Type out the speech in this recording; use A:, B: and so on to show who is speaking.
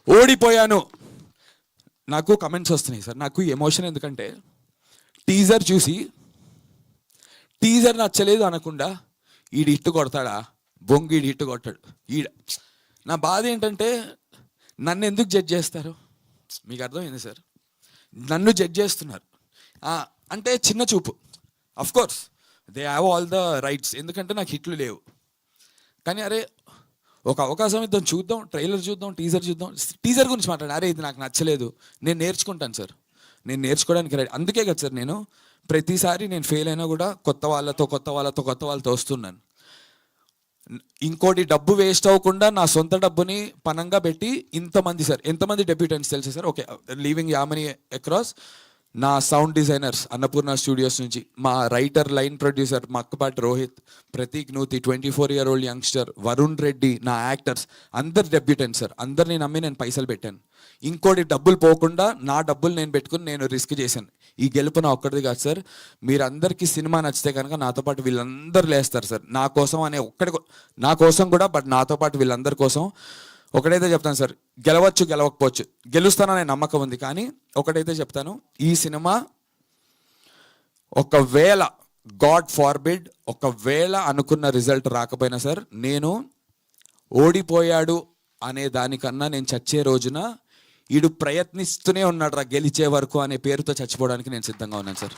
A: ఓడిపోయాను. నాకు కమెంట్స్ వస్తున్నాయి సార్. నాకు ఎమోషన్ ఎందుకంటే టీజర్ చూసి టీజర్ నచ్చలేదు అనకుండా ఈడు ఇట్టు కొడతాడా, బొంగు ఈడు ఇట్టు కొట్టాడు ఈడ. నా బాధ ఏంటంటే నన్ను ఎందుకు జడ్జ్ చేస్తారు? మీకు అర్థమైంది సార్, నన్ను జడ్జ్ చేస్తున్నారు అంటే చిన్న చూపు. Course they have all the rights, ఎందుకంటే నాకు హిట్లు లేవు. కానీ అరే ఒక అవకాశం ఇద్దాం, చూద్దాం, ట్రైలర్ చూద్దాం, టీజర్ చూద్దాం. టీజర్ గురించి మాట్లాడాను, అరే ఇది నాకు నచ్చలేదు, నేను నేర్చుకుంటాను సార్, నేను నేర్చుకోవడానికి రెడీ. అందుకే కదా సార్ నేను ప్రతిసారి నేను ఫెయిల్ అయినా కూడా కొత్త వాళ్ళతో వస్తున్నాను. ఇంకోటి డబ్బు వేస్ట్ అవ్వకుండా నా సొంత డబ్బుని పనంగా పెట్టి ఇంతమంది సార్, ఎంతమంది డెబ్యూటెంట్స్ తెలుసు సార్? ఓకే, లీవింగ్ యామనీ అక్రాస్, నా సౌండ్ డిజైనర్స్ అన్నపూర్ణ స్టూడియోస్ నుంచి, మా writer line producer Makkapati Rohit, Prateek Nuthi 24-year-old youngster, Varun Reddy, నా యాక్టర్స్ అందరు డెబ్యూటెంట్స్ సార్. అందరిని నమ్మి నేను పైసలు పెట్టాను. ఇంకోటి డబ్బులు పోకుండా నా డబ్బులు నేను పెట్టుకుని నేను రిస్క్ చేశాను. ఈ గెలుపు నా ఒక్కడిది కాదు సార్. మీరందరికీ సినిమా నచ్చితే కనుక నాతో పాటు వీళ్ళందరూ లేస్తారు సార్, నా కోసం అనే నా కోసం కూడా, బట్ నాతో పాటు వీళ్ళందరి కోసం. ఒకటైతే చెప్తాను సార్, గెలవచ్చు గెలవకపోవచ్చు, గెలుస్తాననే నమ్మకం ఉంది. కానీ ఒకటైతే చెప్తాను, ఈ సినిమా ఒకవేళ గాడ్ ఫార్బిడ్ ఒకవేళ అనుకున్న రిజల్ట్ రాకపోయినా సార్, నేను ఓడిపోయాడు అనే దానికన్నా నేను చచ్చే రోజున ఈడు ప్రయత్నిస్తూనే ఉన్నాడు రా గెలిచే వరకు అనే పేరుతో చచ్చిపోవడానికి నేను సిద్ధంగా ఉన్నాను సార్.